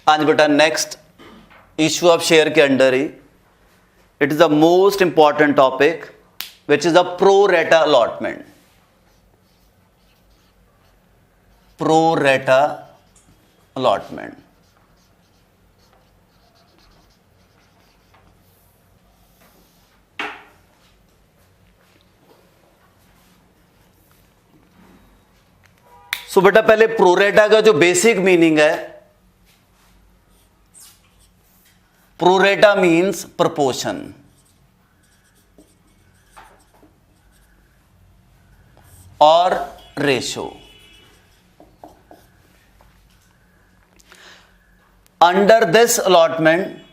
आज बेटा next issue of share के अंडर ही it is the most important topic which is the pro-rata allotment. Pro-rata allotment. So बेटा पहले pro-rata का जो बेसिक मीनिंग है, प्रो-रेटा मीन्स प्रपोर्शन. और रेशो. अंडर दिस अलॉटमेंट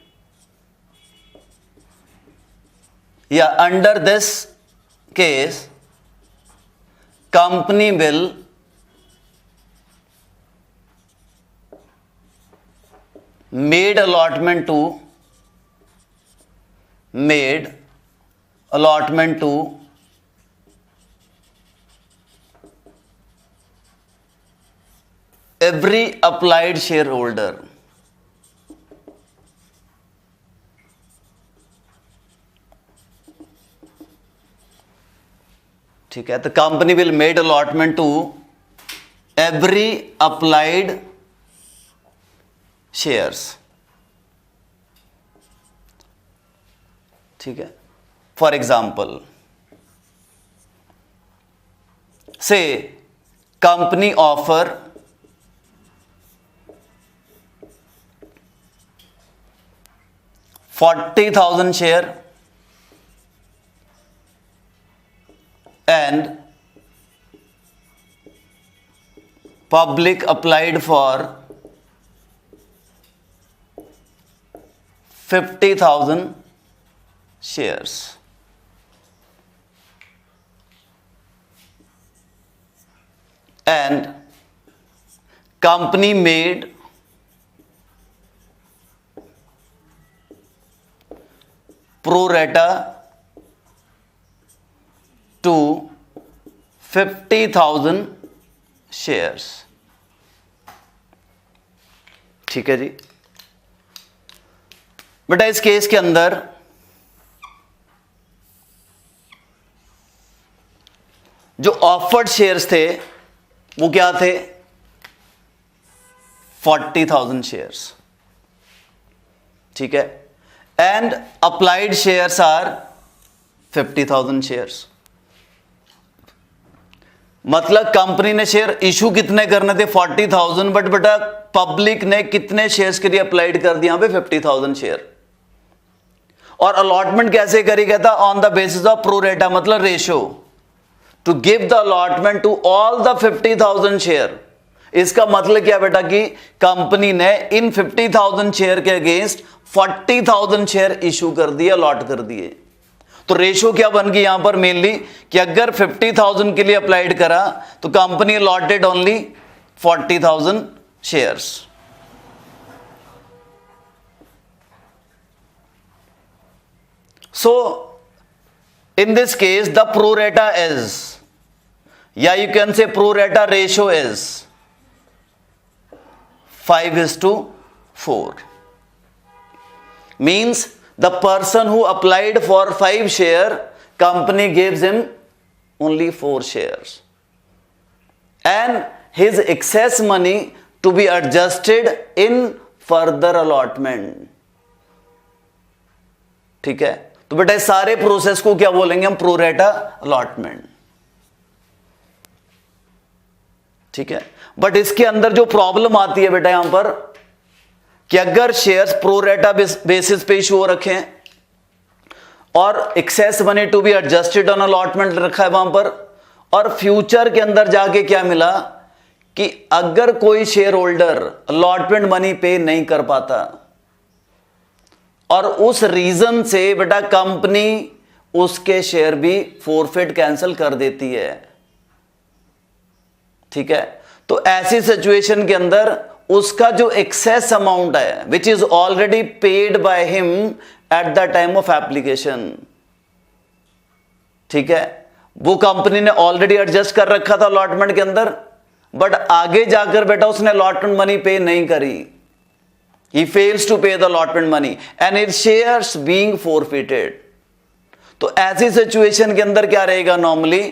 या under this case company will made allotment to every applied shareholder. ठीक है, तो company will made allotment to every applied shares. ठीक है, फॉर एग्जाम्पल से company offer 40,000 share and public applied for 50,000 shares. And company made pro-rata to 50,000 shares. ठीक है जी. बेटा इस केस के अंदर जो ऑफर्ड शेयर्स थे वो क्या थे? 40,000 शेयर्स. ठीक है, and applied shares are 50,000 shares. मतलब कंपनी ने शेयर इशू कितने करने थे? 40,000. बट बेटा पब्लिक ने कितने शेयर्स के लिए अप्लाइड कर दिया? 50,000 शेयर. और अलॉटमेंट कैसे करी गया था? On the basis of pro-rata, मतलब ratio, to give the allotment to all the 50,000 share. इसका मतलब क्या बेटा कि कंपनी ने इन 50,000 शेयर के अगेंस्ट 40,000 शेयर इशू कर दिए, अलॉट कर दिए. तो रेशो क्या बन गई यहां पर? मेनली कि अगर 50,000 के लिए अप्लाइड करा तो company allotted only 40,000 shares. So, in this case, the pro-rata is, yeah, you can say pro-rata ratio is 5:4. Means the person who applied for 5 share, company gives him only 4 shares. And his excess money to be adjusted in further allotment. ठीक है, तो बेटा इस सारे process को क्या बोलेंगे हम? Pro rata allotment. ठीक है, बट इसके अंदर जो प्रॉब्लम आती है बेटा यहां पर कि अगर शेयर्स प्रो-रेटा बेसिस पे इशू हो रखे हैं और excess money to be adjusted on allotment रखा है वहां पर, और फ्यूचर के अंदर जाके क्या मिला कि अगर कोई शेयर होल्डर अलॉटमेंट मनी पे नहीं कर पाता और उस रीजन से बेटा कंपनी उसके शेयर भी फोरफिट कैंसिल कर देती है. ठीक है, तो ऐसी सिचुएशन के अंदर उसका जो एक्सेस अमाउंट है विच is already paid by him at the time of application, ठीक है, वो कंपनी ने ऑलरेडी एडजस्ट कर रखा था अलॉटमेंट के अंदर, बट आगे जाकर बेटा उसने अलॉटमेंट मनी पे नहीं करी. he fails to pay the allotment money and his shares being forfeited. तो ऐसी सिचुएशन के अंदर क्या रहेगा, नॉर्मली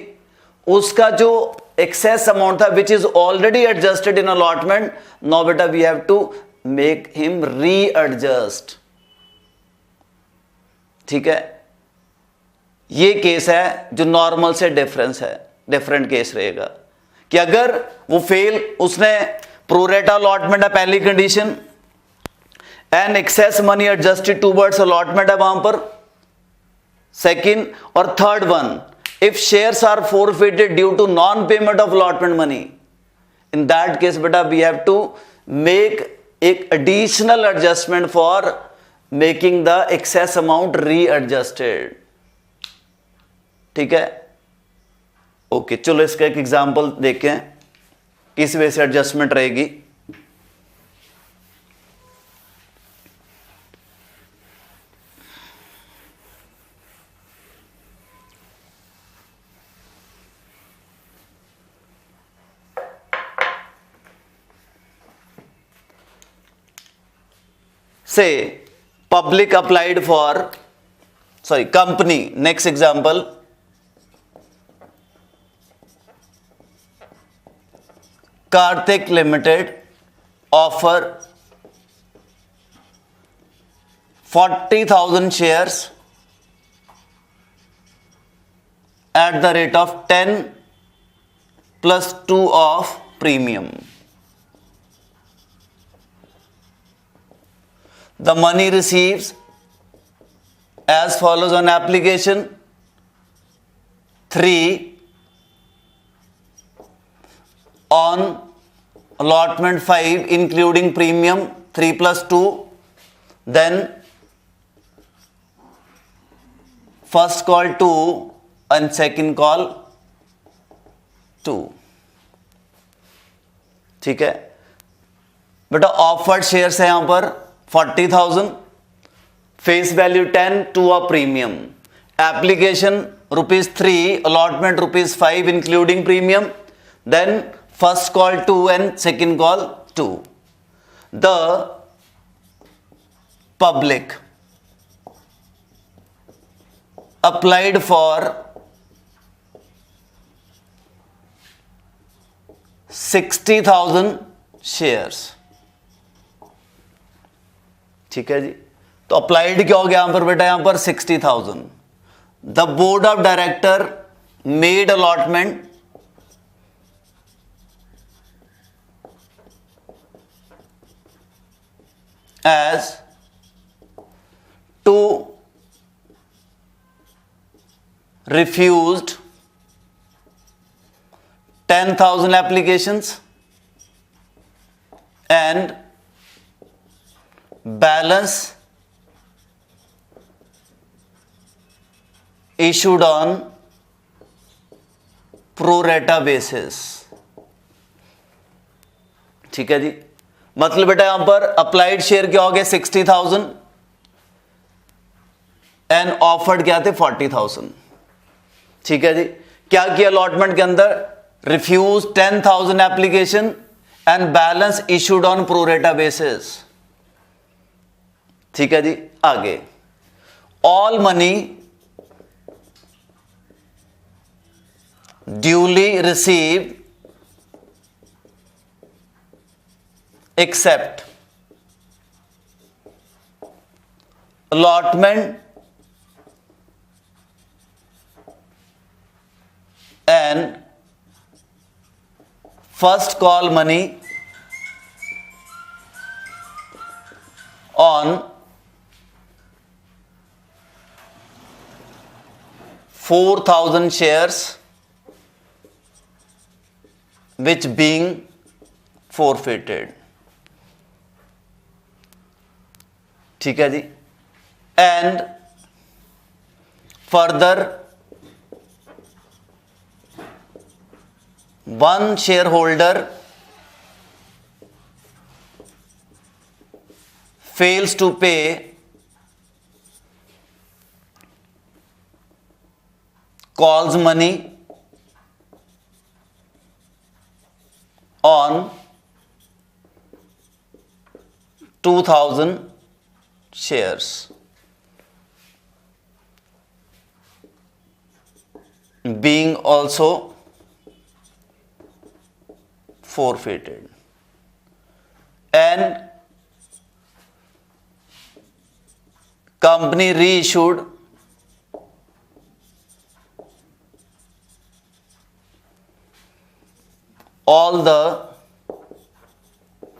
उसका जो एक्सेस अमाउंट था which is already adjusted in allotment, no बेटा we have to make him readjust. ठीक है, ये केस है जो नॉर्मल से डिफरेंट केस रहेगा कि अगर वो फेल, उसने प्रोरेटा अलॉटमेंट है पहली condition, and excess money adjusted towards allotment है वहां पर सेकेंड, और third one, if shares are forfeited due to non-payment of allotment money, in that case beta we have to make एक additional adjustment for making the excess amount readjusted. ठीक है, okay चलो इसका एक एग्जांपल देखें, इस वे से एडजस्टमेंट रहेगी. Say public applied for, company, next example, Karthik Limited offer 40,000 shares at the rate of 10 plus 2 of premium. The money receives as follows on application 3, on allotment 5 including premium 3 plus 2, then first call 2 and second call 2. ठीक है बेटा, offered shares है यहां पर 40,000, face value 10, 2 of premium, application ₹3, allotment ₹5 including premium, then first call 2 and second call 2. The public applied for 60,000 shares. ठीक है जी, तो applied क्या हो गया यहां पर बेटा, यहां पर 60,000. The board of director made allotment as to refused 10,000 applications and balance issued on pro-rata basis. ठीक है जी, मतलब बेटा यहां पर अप्लाइड शेयर क्या हो गया 60,000 एंड ऑफर्ड क्या थे 40,000. ठीक है जी, क्या किया अलॉटमेंट के अंदर, refuse 10,000 application and balance issued on pro rata basis. ठीक है जी, आगे all money duly receive except allotment and first call money on 4,000 shares which being forfeited. ठीक है जी, and further one shareholder fails to pay calls money on 2000 shares being also forfeited and company reissued all the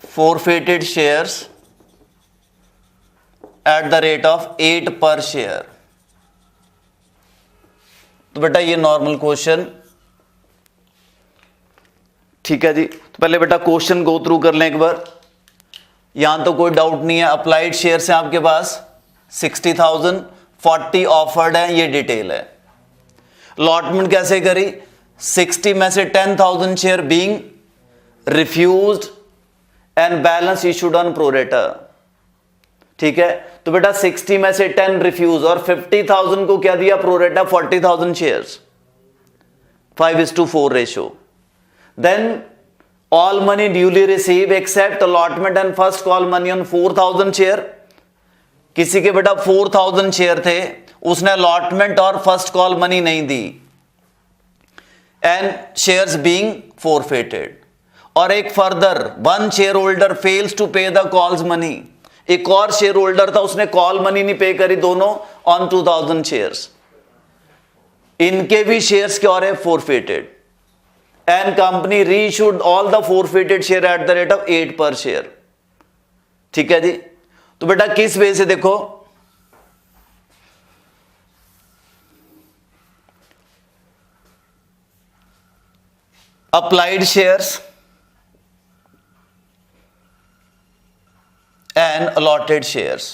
forfeited shares at the rate of 8 per share। तो बेटा ये normal question, ठीक है जी। तो पहले बेटा क्वेश्चन गो थ्रू कर लें एक बार, यहां तो कोई डाउट नहीं है। अप्लाइड शेयर्स हैं आपके पास 60,000, 40 ऑफर्ड है, ये डिटेल है। अलॉटमेंट कैसे करी, 60 में से 10,000 share being refused and balance issued on pro rata, ठीक है। तो बेटा 60 में से 10 रिफ्यूज और 50,000 को क्या दिया pro rata, 40,000 shares, 5:4 ratio. Then all money duly receive except allotment and first call money on 4,000 share. किसी के बेटा 4,000 शेयर थे, उसने अलॉटमेंट और फर्स्ट कॉल मनी नहीं दी, एंड शेयर्स बीइंग फॉरफिटेड। और एक further, one share holder fails to pay the calls money, एक और शेयर होल्डर था उसने कॉल मनी नहीं पे करी, दोनों ऑन 2,000 शेयर्स, इनके भी शेयर्स क्या हो रहे, forfeited, and company reissued all the forfeited share at the rate of 8 per share, ठीक है जी। तो बेटा किस वे से देखो, applied shares and allotted shares,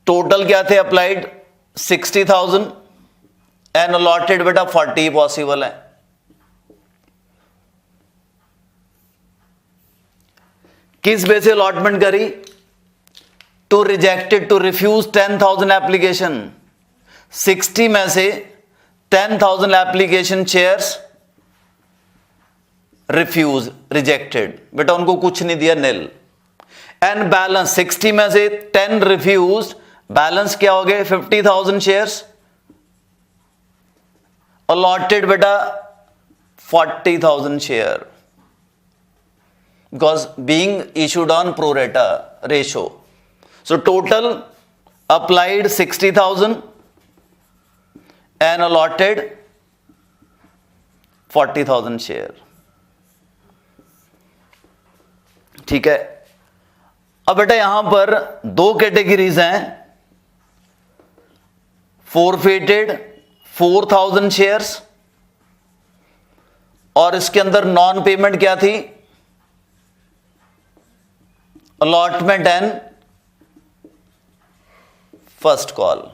total क्या थे अप्लाइड 60,000 एंड अलॉटेड बेटा 40 पॉसिबल है। किस बेस से अलॉटमेंट करी, to rejected to refuse 10,000 application, 60 में से 10,000 एप्लीकेशन शेयर्स रिफ्यूज, रिजेक्टेड, बेटा उनको कुछ नहीं दिया, निल। एंड बैलेंस 60 में से 10 रिफ्यूज, बैलेंस क्या हो गए 50,000 शेयर्स, अलॉटेड बेटा 40,000 share, because being issued on pro rata ratio. So total applied 60,000 and allotted 40,000 share, ठीक है। अब बेटा यहां पर दो कैटेगरीज हैं, फॉरफिटेड 4,000 शेयर्स, और इसके अंदर नॉन पेमेंट क्या थी, अलॉटमेंट एंड फर्स्ट कॉल,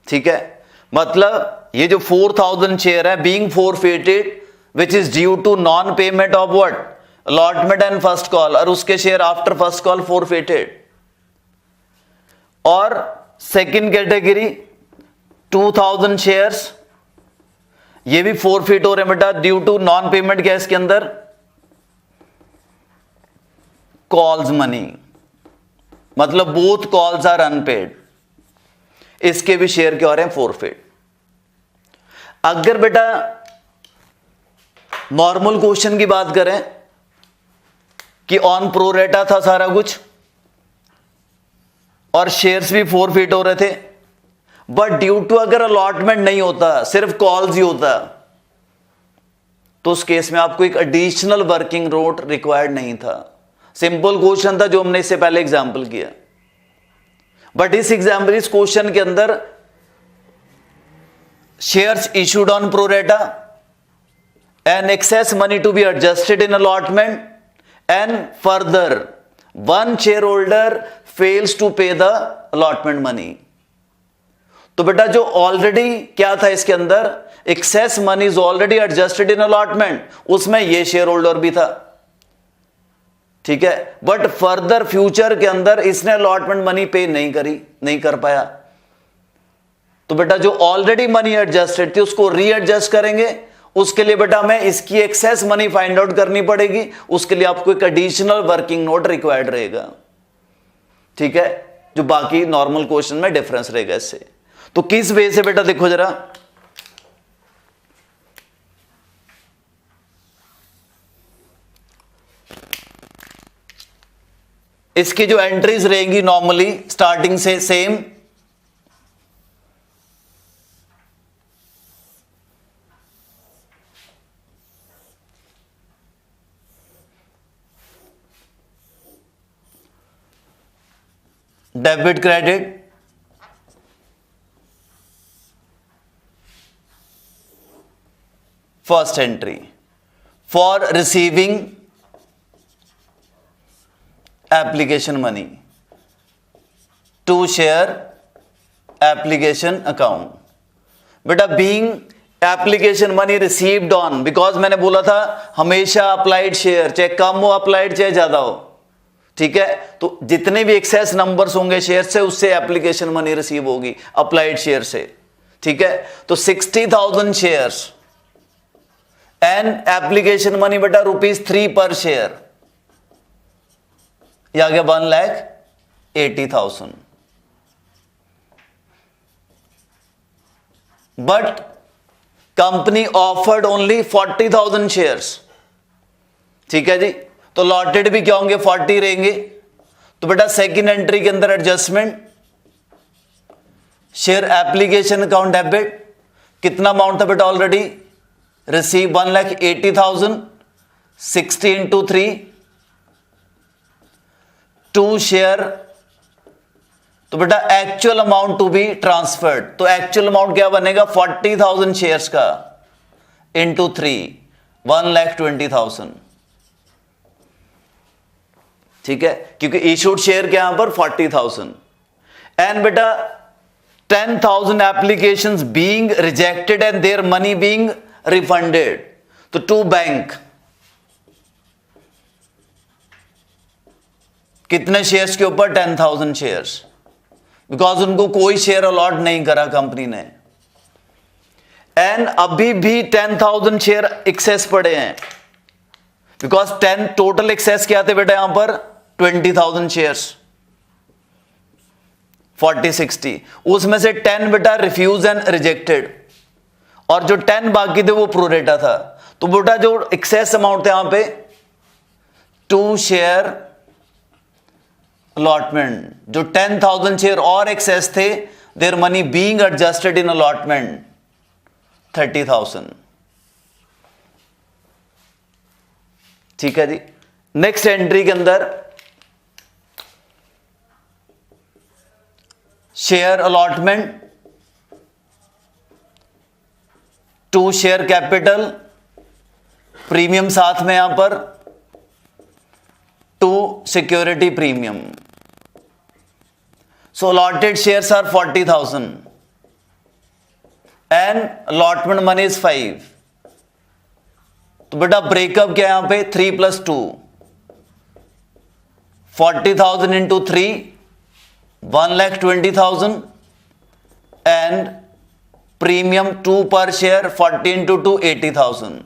ठीक है। मतलब ये जो 4,000 शेयर है being forfeited which is due to non payment of what, allotment and first call, और उसके share after first call forfeited. और सेकंड कैटेगरी 2,000 शेयर्स, ये भी फॉरफिट हो रहे हैं बेटा ड्यू टू नॉन पेमेंट, क्या इसके अंदर कॉल्स मनी, मतलब बोथ कॉल्स आर अनपेड, इसके भी शेयर क्या हो रहे हैं फॉरफिट। अगर बेटा नॉर्मल क्वेश्चन की बात करें कि ऑन प्रोरेटा था सारा कुछ और शेयर्स भी फॉरफिट हो रहे थे, बट ड्यू टू अगर अलॉटमेंट नहीं होता, सिर्फ कॉल्स ही होता, तो उस केस में आपको एक एडिशनल वर्किंग नोट रिक्वायर्ड नहीं था। सिंपल क्वेश्चन था जो हमने इससे पहले एग्जाम्पल किया, बट इस क्वेश्चन के अंदर shares issued on pro rata and excess money to be adjusted in allotment and further one share holder fails to pay the allotment money. तो बेटा जो ऑलरेडी क्या था इसके अंदर, excess money is already adjusted in allotment, उसमें ये share holder भी था, ठीक है। बट फर्दर फ्यूचर के अंदर इसने अलॉटमेंट मनी पे नहीं कर पाया, तो बेटा जो ऑलरेडी मनी एडजस्टेड थी उसको रीएडजस्ट करेंगे उसके लिए बेटा हमें इसकी एक्सेस मनी फाइंड आउट करनी पड़ेगी, उसके लिए आपको एक एडिशनल वर्किंग नोट रिक्वायर्ड रहेगा, ठीक है, जो बाकी नॉर्मल क्वेश्चन में डिफरेंस रहेगा इससे। तो किस वे से बेटा देखो जरा, इसकी जो एंट्रीज रहेंगी नॉर्मली स्टार्टिंग से same, debit credit, first entry for receiving application money to share application account. बेटा being application money received on, because मैंने बोला था हमेशा अप्लाइड शेयर चाहे कम हो अप्लाइड चाहे ज्यादा हो, ठीक है, तो जितने भी एक्सेस नंबर्स होंगे शेयर से उससे एप्लीकेशन मनी रिसीव होगी अप्लाइड शेयर से, ठीक है। तो 60,000 शेयर्स एंड एप्लीकेशन मनी बेटा ₹3 पर शेयर, यह आ गया 1,80,000। But company offered only 40,000 shares, ठीक है जी, तो लॉटेड भी क्या होंगे 40 रहेंगे। तो बेटा सेकंड एंट्री के अंदर adjustment, share application account debit, कितना अमाउंट था बेटा ऑलरेडी रिसीव 1,80,000, 60 into 3, 2 शेयर, तो बेटा actual amount to be transferred, तो एक्चुअल अमाउंट क्या बनेगा 40,000 शेयर्स का इंटू 3, 1,20,000, ठीक है, क्योंकि इशूड शेयर क्या यहां पर 40,000। एंड बेटा 10,000 applications being rejected and there money being refunded, तो टू बैंक, कितने शेयर्स के ऊपर 10,000 शेयर्स, बिकॉज उनको कोई शेयर अलॉट नहीं करा कंपनी ने, एंड अभी भी 10,000 शेयर एक्सेस पड़े हैं, बिकॉज 10 टोटल एक्सेस क्या थे बेटा यहां पर 20,000 शेयर्स, 40-60, उसमें से 10 बेटा रिफ्यूज एंड रिजेक्टेड, और जो 10 बाकी थे वो प्रोरेटा था। तो बेटा जो एक्सेस अमाउंट थे यहां पे 2 शेयर अलॉटमेंट, जो 10,000 शेयर और एक्सेस थे, their money being adjusted in allotment 30,000, ठीक है जी। नेक्स्ट एंट्री के अंदर share allotment, 2 share capital, premium साथ में यहां पर 2 security premium, so allotted shares are 40,000 and allotment money is 5, तो बेटा ब्रेकअप क्या यहां पे 3 + 2, 40,000 into 3, 1,20,000 and premium 2 per share 40 into 2, 80,000।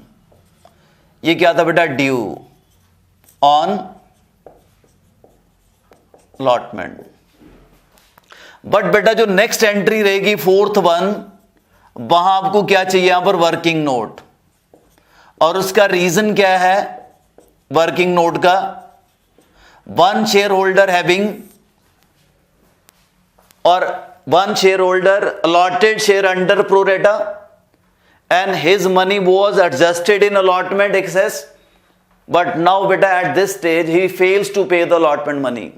ये क्या था बेटा ड्यू ऑन अलॉटमेंट। बट बेटा जो नेक्स्ट एंट्री रहेगी 4th वन, वहां आपको क्या चाहिए यहां पर वर्किंग नोट, और उसका रीजन क्या है वर्किंग नोट का, 1 शेयर होल्डर हैविंग, और 1 share holder allotted share under pro-rata and his money was adjusted in allotment excess, but now beta at this stage he fails to pay the allotment money,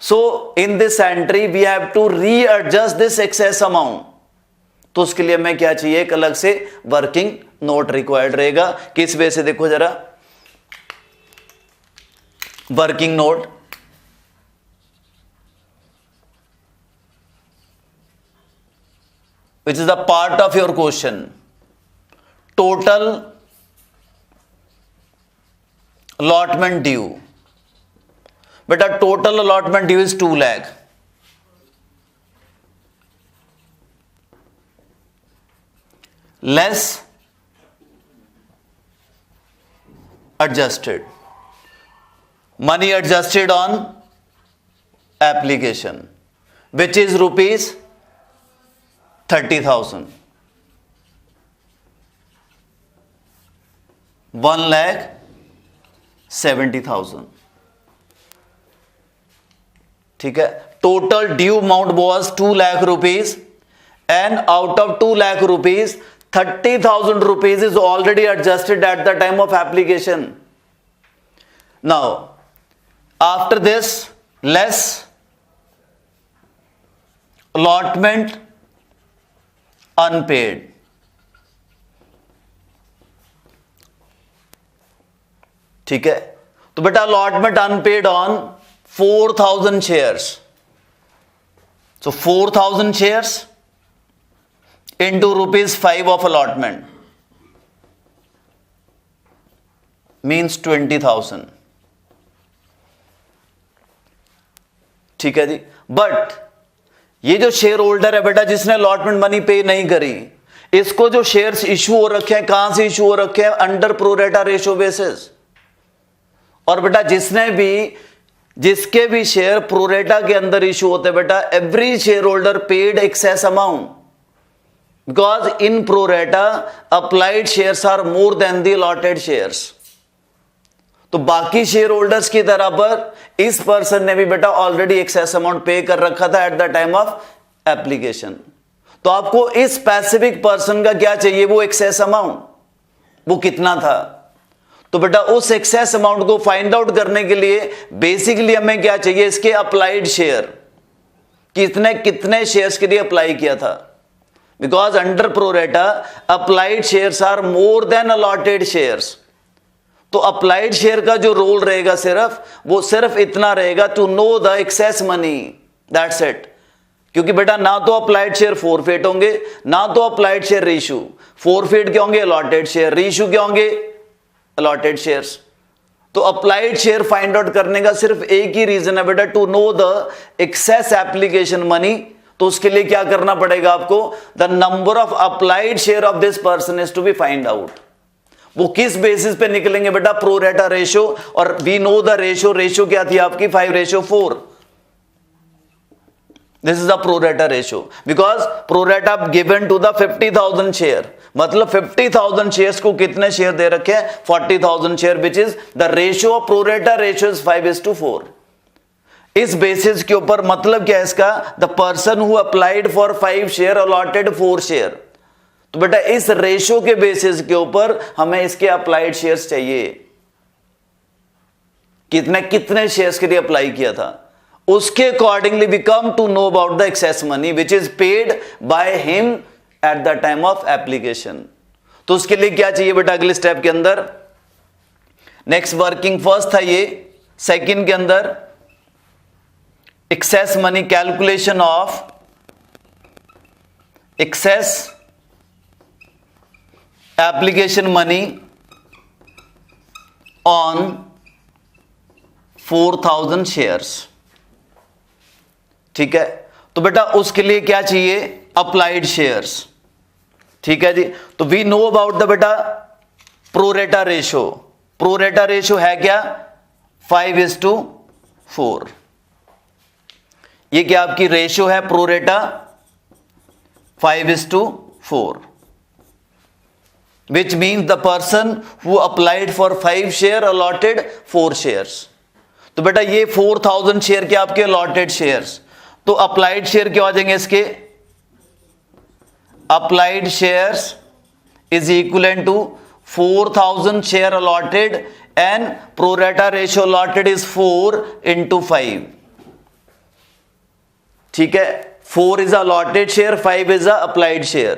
so in this entry we have to readjust this excess amount। तो उसके लिए हमें क्या चाहिए, एक अलग से working note required रहेगा। किस वे से देखो जरा, working note which is a part of your question, total allotment due, beta total allotment due is 2 lakh, less adjusted, money adjusted on application, which is rupees 30,000, 1,70,000. ठीक है, total due amount was 2 lakh rupees and out of 2 lakh rupees 30,000 rupees is already adjusted at the time of application. Now, after this, less allotment unpaid. ठीक है, तो बेटा allotment unpaid on 4,000 shares. So 4,000 shares into rupees 5 of allotment means 20,000. ठीक है जी, but ये जो share holder है बेटा जिसने अलॉटमेंट मनी पे नहीं करी, इसको जो शेयर्स इशू हो रखे हैं, कहां से इशू हो रखे हैं? Under pro rata ratio basis. और बेटा जिसके भी शेयर प्रोरेटा के अंदर इशू होते हैं बेटा, every share holder paid excess amount because in pro-rata applied shares are more than the allotted shares. तो बाकी शेयर होल्डर्स की तरह पर इस पर्सन ने भी बेटा ऑलरेडी एक्सेस अमाउंट पे कर रखा था eight the time of application. तो आपको इस स्पेसिफिक पर्सन का क्या चाहिए? वो एक्सेस अमाउंट, वो कितना था? तो बेटा उस एक्सेस अमाउंट को फाइंड आउट करने के लिए बेसिकली हमें क्या चाहिए? इसके अप्लाइड शेयर, कितने शेयर्स के लिए अप्लाई किया था. Because under pro-rata applied shares are more than allotted shares. तो applied share का जो रोल रहेगा वो सिर्फ इतना रहेगा to know the excess money. That's it. क्योंकि बेटा ना तो applied share forfeit होंगे, ना तो applied share reissue. Forfeit क्या होंगे? allotted share. reissue क्या होंगे? allotted shares. तो अप्लाइड शेयर फाइंड आउट करने का सिर्फ एक ही रीजन है बेटा, to know the excess application money. तो उसके लिए क्या करना पड़ेगा आपको? The number of applied share of this person is to be find out. वो किस बेसिस पे निकलेंगे बेटा? Pro rata ratio. और वी नो द रेशो क्या थी आपकी? 5:4. This is the pro rata ratio because pro rata given to the 50,000 share. मतलब 50,000 शेयर्स को कितने शेयर दे रखे हैं? 40,000 share, which is the ratio of pro rata ratio is 5:4. इस बेसिस के ऊपर मतलब क्या है इसका? The person who applied for 5 share allotted 4 share. तो बेटा इस रेशो के बेसिस के ऊपर हमें इसके अप्लाइड शेयर्स चाहिए. कितने शेयर्स के लिए अप्लाई किया था, उसके accordingly we come to know about the excess money which is paid by him at the time of application. तो उसके लिए क्या चाहिए बेटा अगले स्टेप के अंदर? नेक्स्ट वर्किंग फर्स्ट था ये. सेकंड के अंदर excess money, calculation of excess application money on 4,000 shares. ठीक है, तो बेटा उसके लिए क्या चाहिए? Applied shares. ठीक है जी, तो वी नो अबाउट द बेटा प्रो-रेटा रेशो. प्रो-रेटा रेशो है क्या? 5:4. ये क्या आपकी रेशियो है? Pro rata 5:4, which means the person who applied for 5 share allotted 4 shares. तो बेटा ये 4,000 शेयर के आपके allotted शेयर्स. तो अप्लाइड शेयर क्या आ जाएंगे इसके? Applied shares is equal to 4,000 share allotted and pro-rata ratio allotted is 4:5. ठीक है, 4 is allotted share, 5 is applied share.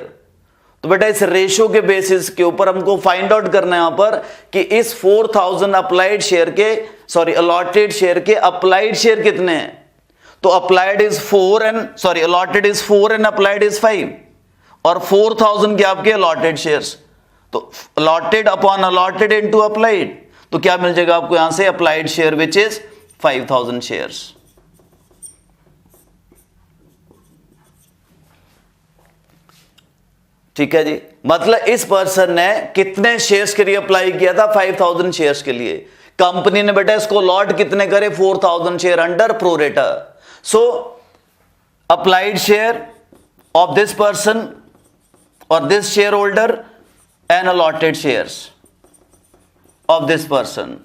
तो बेटा इस रेशो के बेसिस के ऊपर हमको फाइंड आउट करना है यहां पर कि इस 4,000 अप्लाइड शेयर के अलॉटेड शेयर के अप्लाइड शेयर कितने हैं. तो applied is 4 and allotted is 4 and applied is 5 और 4,000 के आपके अलॉटेड शेयर्स. तो allotted upon allotted into applied, तो क्या मिल जाएगा आपको यहां से? Applied share which is 5,000 shares. ठीक है जी, मतलब इस पर्सन ने कितने शेयर्स के लिए अप्लाई किया था? 5000 शेयर्स के लिए। कंपनी ने बेटा इसको लॉट कितने करे? 4000 share under pro-rata. So applied share of this person और this share holder and allotted shares of this person.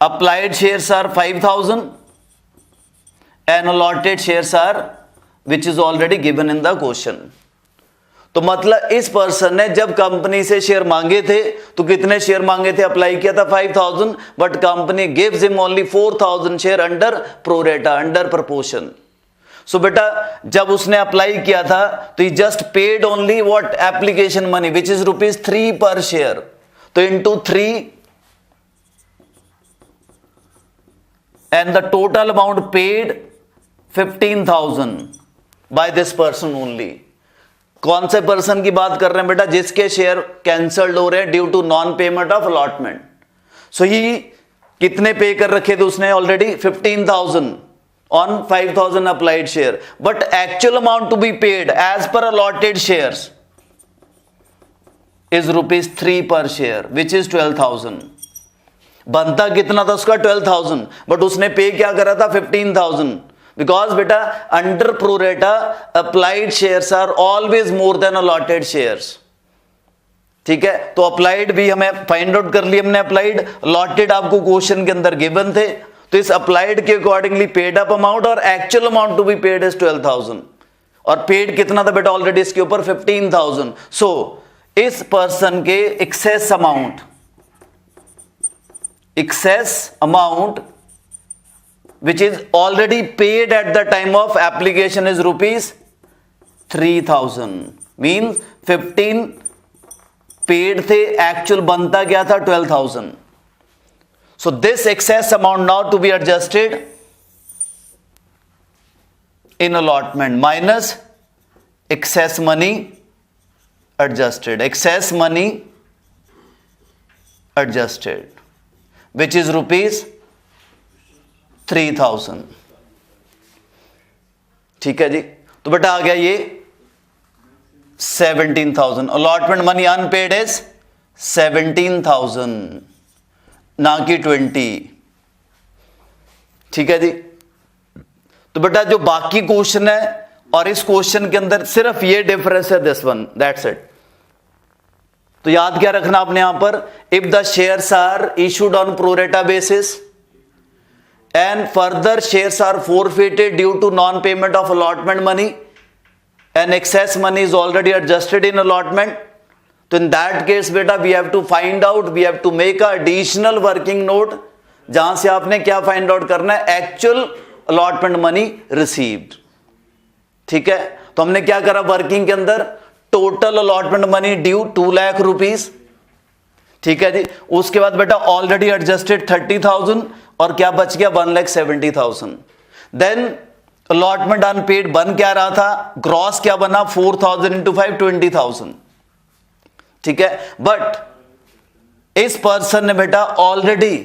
Applied shares are 5000 and allotted shares are which is already given in the question. तो मतलब इस person ने जब company से share मांगे थे तो कितने शेयर मांगे थे? अप्लाई किया था 5000, but company gives him only 4000 share under pro-rata, under proportion. So बेटा जब उसने अप्लाई किया था तो he just paid only what? Application money which is ₹3 per share. तो into 3 and the total amount paid 15,000 by this person only. कौन से person की बात कर रहे हैं बेटा? जिसके शेयर कैंसल्ड हो रहे हैं due to non payment of allotment. So he कितने पे कर रखे थे उसने? Already 15,000 on 5,000 applied share, but actual amount to be paid as per allotted shares is ₹3 per share which is 12,000। बनता कितना था उसका? 12,000, बट उसने पे क्या करा था? 15,000। बिकॉज बेटा under pro rata applied shares are always more than allotted shares. ठीक है, तो अप्लाइड भी हमें फाइंड आउट कर लिया हमने। अप्लाइड अलॉटेड आपको क्वेश्चन के अंदर गिवन थे, तो इस अप्लाइड के अकॉर्डिंगली पेड अप अमाउंट और actual amount to be paid is 12,000। और पेड कितना था बेटा? ऑलरेडी इसके ऊपर 15,000। सो इस पर्सन के excess amount which is already paid at the time of application is ₹3,000, means 15 paid थे, actual बनता क्या था? 12,000. So this excess amount now to be adjusted in allotment minus excess money adjusted, which is ₹3,000। ठीक है जी, तो बेटा आ गया ये 17,000। अलॉटमेंट मनी अनपेड इज 17,000 ना कि 20। ठीक है जी, तो बेटा जो बाकी क्वेश्चन है और इस क्वेश्चन के अंदर सिर्फ ये डिफरेंस है, दिस वन, दैट्स इट। तो याद क्या रखना आपने यहां पर? If the shares are issued on pro rata basis and further shares are forfeited due to non-payment of allotment money and excess money is already adjusted in allotment, तो in that case बेटा we have to find out, we have to make a additional working note जहां से आपने क्या find out करना है? Actual allotment money received. ठीक है, तो हमने क्या करा वर्किंग के अंदर? Total allotment money due 2 lakh rupees. ठीक है जी, उसके बाद बेटा ऑलरेडी एडजस्टेड 30,000 और क्या बच गया? 1,70,000। देन अलॉटमेंट अनपेड बन क्या रहा था? ग्रॉस क्या बना? 4,000 इंटू 5 20,000। ठीक है, बट इस पर्सन ने बेटा already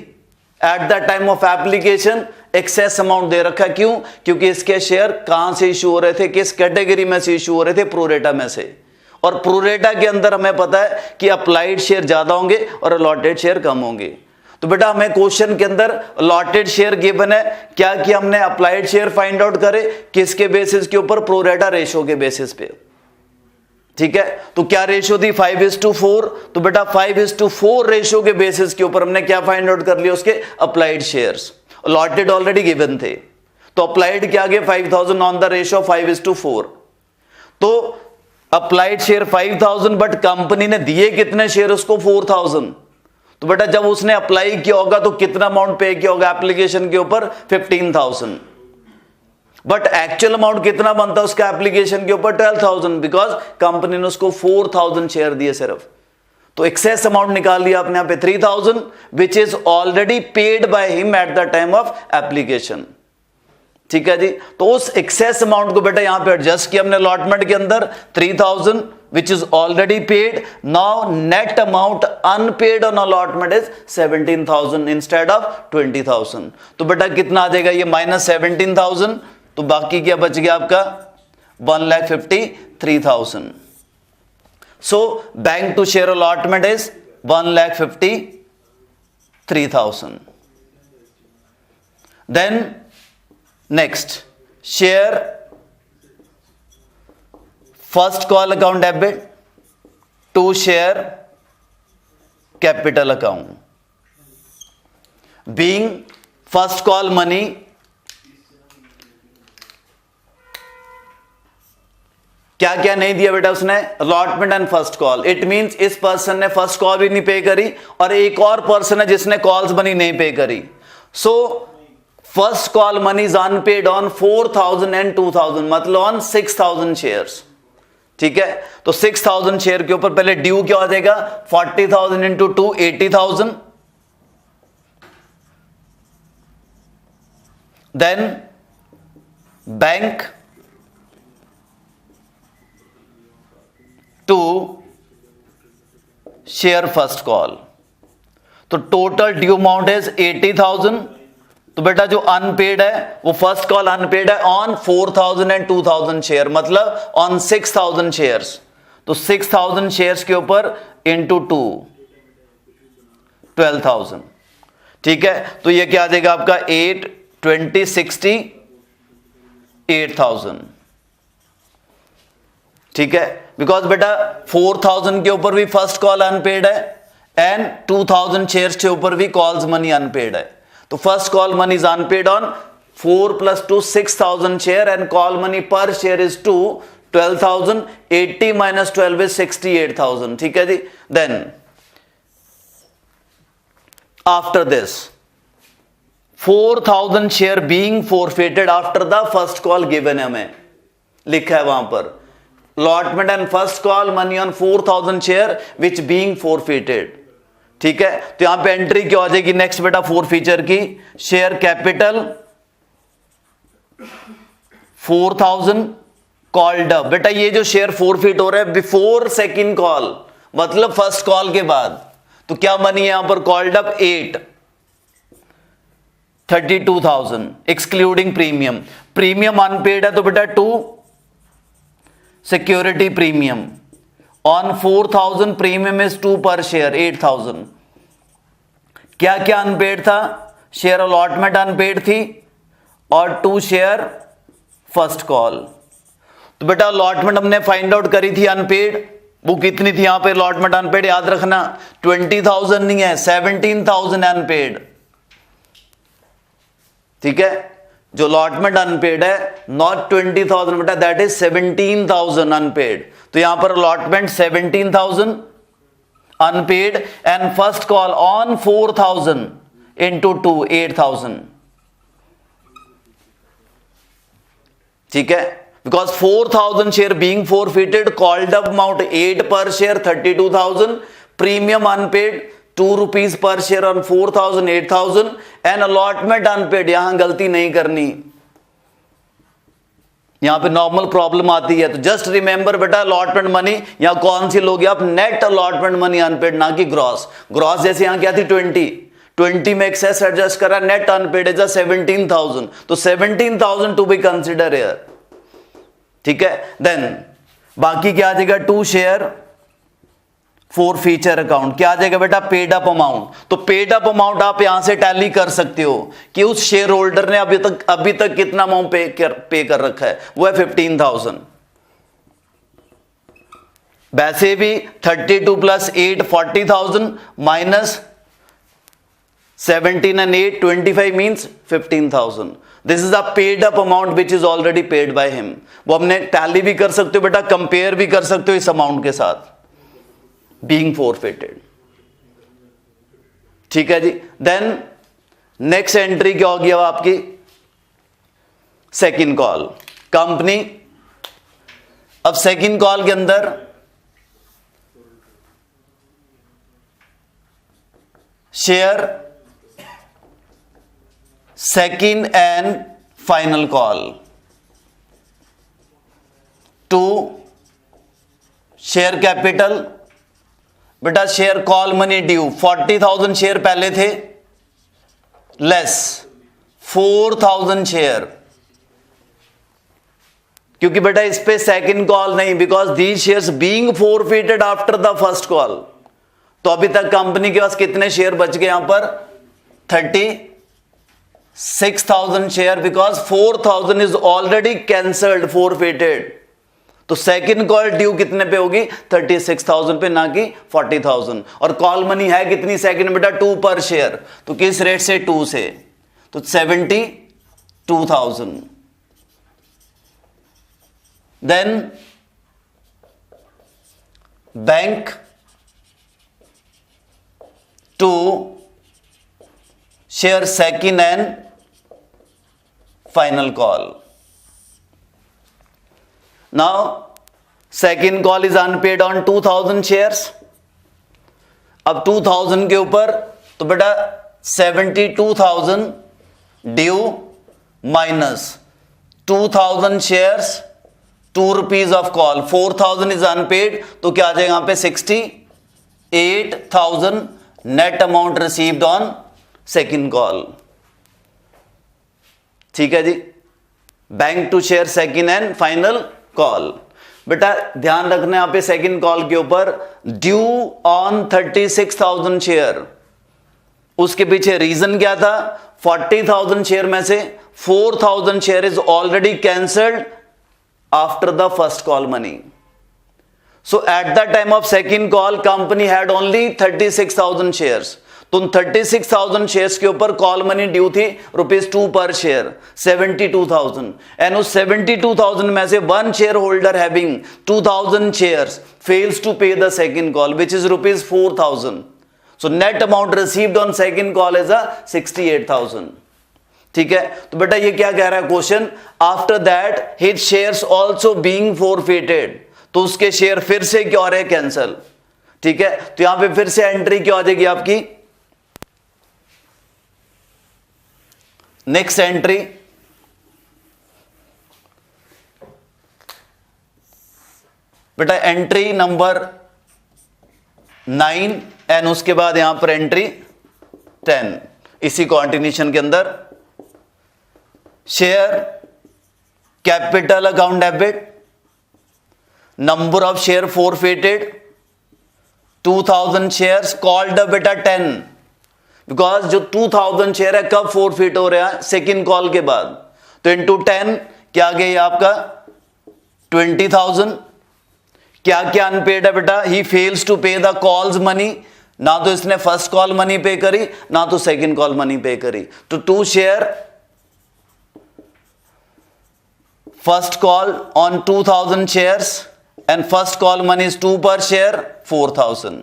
at the time of application excess amount दे रखा। क्यों? क्योंकि इसके शेयर कहां से इशू हो रहे थे? किस कैटेगरी में से इशू हो रहे थे? प्रोरेटा में से। और प्रोरेटा के अंदर हमें पता है कि अप्लाइड शेयर ज्यादा होंगे और अलॉटेड शेयर कम होंगे। तो बेटा हमें क्वेश्चन के अंदर अलॉटेड शेयर गिवन है, क्या किया हमने? अप्लाइड शेयर फाइंड आउट करे, किसके बेसिस के ऊपर? प्रोरेटा रेशो के बेसिस पे। ठीक है, तो क्या रेशो थी? 5:4। तो बेटा 5:4 रेशो के बेसिस के ऊपर हमने क्या फाइंड आउट कर लिया? उसके applied shares. Allotted already given थे, तो अप्लाइड क्या गए? 5,000 ऑन द रेशो 5:4। तो अप्लाइड शेयर 5,000, बट कंपनी ने दिए कितने शेयर उसको? 4,000। तो बेटा जब उसने अप्लाई किया होगा तो कितना अमाउंट पे किया होगा एप्लीकेशन के ऊपर? 15,000। बट एक्चुअल अमाउंट कितना बनता है उसका एप्लीकेशन के ऊपर? 12,000, बिकॉज कंपनी ने उसको 4,000 शेयर दिए सिर्फ। तो एक्सेस अमाउंट निकाल लिया आपने यहां पे 3,000, विच is already paid by him at the time of application. ठीक है जी, तो उस एक्सेस अमाउंट को बेटा यहां पे एडजस्ट किया हमने अलॉटमेंट के अंदर 3,000 which is already paid. Now net amount unpaid on allotment is 17,000 instead of 20,000. तो बेटा कितना आ जाएगा ये? -17,000। तो बाकी क्या बच गया आपका? 1,53,000। So bank to share allotment is 1,53,000. Then next, share first call account debit to share capital account. Being first call money क्या क्या नहीं दिया बेटा उसने, allotment and first call. It means इस पर्सन ने फर्स्ट कॉल भी नहीं पे करी और एक और पर्सन है जिसने कॉल्स मनी नहीं पे करी. So first call money is unpaid on 4,000 and 2,000, मतलब ऑन 6,000 शेयर्स. ठीक है, तो 6,000 शेयर के ऊपर पहले ड्यू क्या हो जाएगा, 40,000 into 2 80,000. Then bank to share first call, तो टोटल ड्यू अमाउंट इज 80,000. तो बेटा जो अनपेड है वो फर्स्ट कॉल अनपेड है ऑन 4,000 एंड 2,000 शेयर, मतलब ऑन 6,000 शेयर्स. तो 6,000 शेयर्स के ऊपर इंटू 2 12,000. ठीक है, तो ये क्या आ जाएगा आपका 8 20 60 8,000. ठीक है, बिकॉज बेटा 4,000 के ऊपर भी फर्स्ट कॉल अनपेड है एंड 2,000 शेयर्स के ऊपर भी कॉल्स मनी अनपेड है. तो first call money is unpaid on 4 + 2 6,000 share and call money पर शेयर इज 2 12,000. 80 - 12 इज 68,000. ठीक है जी. Then after this 4,000 share being forfeited after the first call given है, हमें लिखा है वहां पर allotment and first call money on 4,000 share which being forfeited. ठीक है, तो यहां पे एंट्री क्या हो जाएगी नेक्स्ट बेटा फोर फीचर की, शेयर कैपिटल 4,000 कॉल्ड अप. बेटा ये जो शेयर फोरफिट हो रहा है बिफोर सेकंड कॉल, मतलब फर्स्ट कॉल के बाद, तो क्या मनी है यहां पर called up 8 32,000 excluding premium. Premium unpaid है तो बेटा 2 security premium on 4,000 premium is 2 per share 8,000. क्या क्या अनपेड था, शेयर अलॉटमेंट अनपेड थी और 2 शेयर फर्स्ट कॉल. तो बेटा अलॉटमेंट हमने फाइंड आउट करी थी अनपेड, वो कितनी थी यहां पे अलॉटमेंट अनपेड, याद रखना 20,000 नहीं है 17,000 अनपेड. ठीक है, जो अलॉटमेंट अनपेड है नॉट 20,000 बेटा, दैट इज 17,000 अनपेड. तो यहां पर allotment 17,000 unpaid and first call on 4,000 into 2 8,000. ठीक है, because 4,000 share being forfeited, called up amount 8 per share 32,000, premium unpaid 2 rupees per share on 4,000 8,000 and allotment unpaid. यहां गलती नहीं करनी, यहां पे नॉर्मल प्रॉब्लम आती है. तो जस्ट रिमेंबर बेटा अलॉटमेंट मनी यहां कौन सी लोगे आप, नेट अलॉटमेंट मनी अनपेड, ना कि ग्रॉस. ग्रॉस जैसे यहां क्या थी 20 में एक्सेस एडजस्ट करा, नेट अनपेड इज 17,000. तो 17,000 टू बी कंसिडर हियर. ठीक है, देन बाकी क्या आ जाएगा 2 शेयर फोर फीचर अकाउंट. क्या आ जाएगा बेटा पेड अप अमाउंट. तो पेड अप अमाउंट आप यहां से टैली कर सकते हो कि उस शेयर होल्डर ने अभी तक कितना अमाउंट पे कर रखा है, वो है 15,000. वैसे भी 32 + 8 40,000 minus 17 and 8 25 means 15,000. This is a paid up amount which is already paid by him. वो हमने टैली भी कर सकते हो बेटा, कंपेयर भी कर सकते हो इस अमाउंट के साथ बीइंग फोरफिटेड. ठीक है जी. देन नेक्स्ट एंट्री क्या होगी अब आपकी, सेकंड कॉल कंपनी. अब सेकंड कॉल के अंदर share second and final call to share capital. बेटा share call money due 40,000 share पहले थे लेस 4,000 शेयर क्योंकि बेटा इस पे सेकंड कॉल नहीं, because these shares being forfeited after the first call. तो अभी तक कंपनी के पास कितने शेयर बच गए यहां पर? 36,000 share, because 4,000 is already cancelled, forfeited. तो सेकंड कॉल ड्यू कितने पे होगी? 36,000 पे, ना कि 40,000। और कॉल मनी है कितनी सेकंड बेटा? 2 पर शेयर। तो किस रेट से? 2 से। तो 72,000। Then bank to share second and final call. Now, second call is unpaid on 2,000 shares. अब 2,000 के ऊपर तो बेटा 72,000 due minus 2,000 shares, 2 rupees of call, 4,000 is unpaid. तो क्या आ जाएगा यहां पे? 68,000 net amount received on second call. ठीक है जी। Bank to share second and final call. बेटा ध्यान रखना यहां पे सेकंड कॉल के ऊपर ड्यू ऑन 36,000 शेयर। उसके पीछे रीजन क्या था? 40,000 शेयर में से 4,000 share is already cancelled after the first call money. So eight the time of second call company had only 36,000 shares. तो 36,000 शेयर्स के ऊपर कॉल मनी ड्यू थी ₹2 पर शेयर, 72,000। एंड उस 72,000 में से one share holder having 2,000 shares fails to pay the second call which is ₹4,000। So net amount received on second call is 68,000। ठीक है। तो बेटा ये क्या कह रहा है question? After that his shares also being forfeited. तो उसके शेयर फिर से क्या हो रहे? कैंसल। ठीक है। तो यहां पे फिर से एंट्री क्या हो जाएगी आपकी? नेक्स्ट एंट्री बेटा एंट्री नंबर 9 एंड उसके बाद यहां पर एंट्री 10 इसी कॉन्टिन्यूशन के अंदर। Share capital account debit, number of share forfeited 2,000 shares, called बेटा 10, बिकॉज जो 2,000 शेयर है कब फोरफिट हो रहा है? सेकेंड कॉल के बाद। तो इंटू 10 क्या आ गया आपका? 20,000। क्या क्या अनपेड है बेटा? He fails to pay the calls money. ना तो इसने फर्स्ट कॉल मनी पे करी, ना तो सेकेंड कॉल मनी पे करी। तो 2 share first call on 2,000 shares and first call money is 2 per share, 4,000।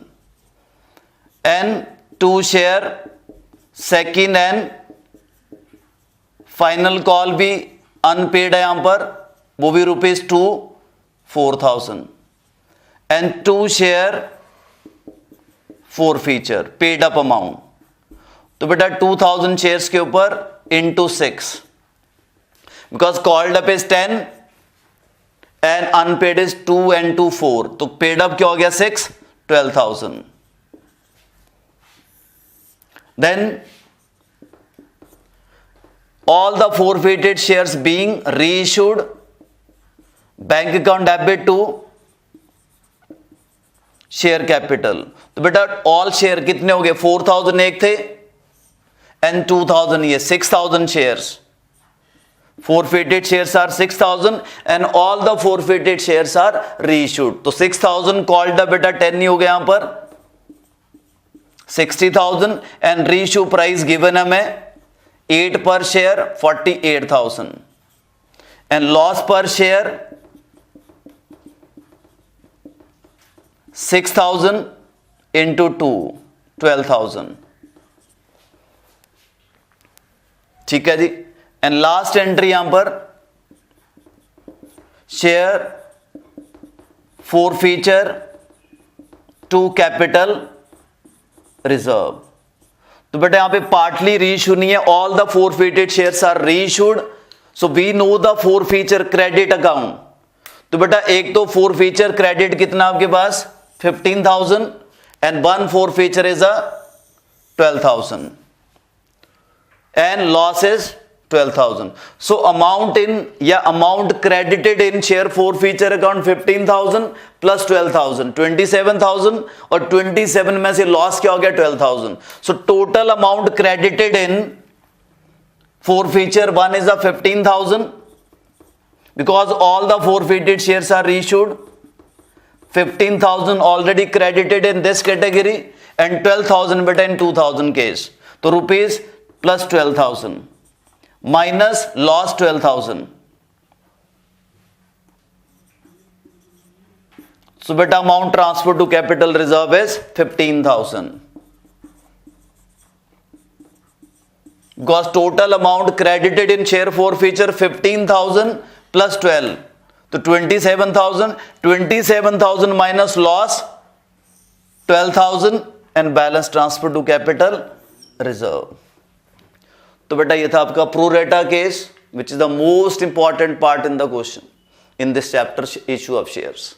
And 2 share second and final call भी अनपेड है यहां पर, वो भी ₹2, 4,000। And 2 share forfeiture paid up amount. तो बेटा 2,000 शेयर्स के ऊपर into 6, because called up is 10 and unpaid is 2 and 2 4। तो पेड अप क्या हो गया? 6, 12,000। Then all the forfeited shares being reissued, bank account debit to share capital। तो बेटा all शेयर कितने हो गए? 4,000 एक थे एंड 2,000 ये 6,000 shares. Forfeited shares are 6,000 and all the forfeited shares are reissued। तो 6,000 called up बेटा 10 ही हो गया यहां पर, 60,000 एंड रीइश्यू प्राइस गिवन है हमें 8 पर शेयर, 48,000। एंड लॉस पर शेयर 6,000 इंटू 2, 12,000। ठीक है जी। एंड लास्ट एंट्री यहां पर share forfeiture to capital reserve. तो बेटा यहां पे पार्टली रीइश्यू नहीं है, all the forfeited shares are reissued. So we know the forfeiture credit account. तो बेटा एक तो फोरफीचर क्रेडिट कितना आपके पास? 15,000 and one forfeiture is 12,000 and loss is 12,000. So amount in या amount credited in share forfeiture account 15,000 plus 12,000 27,000 और 27 में से लॉस क्या हो गया 12,000. So total amount credited in forfeiture one is the 15,000 because all the forfeited shares are reissued. 15,000 already credited in this category and 12,000 beta in 2,000 case. तो rupees plus 12,000 minus loss 12,000. So beta amount transferred to capital reserve is 15,000. Because total amount credited in share forfeiture 15,000 plus 12. तो 27,000. 27,000 minus loss 12,000 and balance transfer to capital reserve. तो बेटा ये था आपका pro-rata case, which is the most important part in the question in this chapter, issue of shares.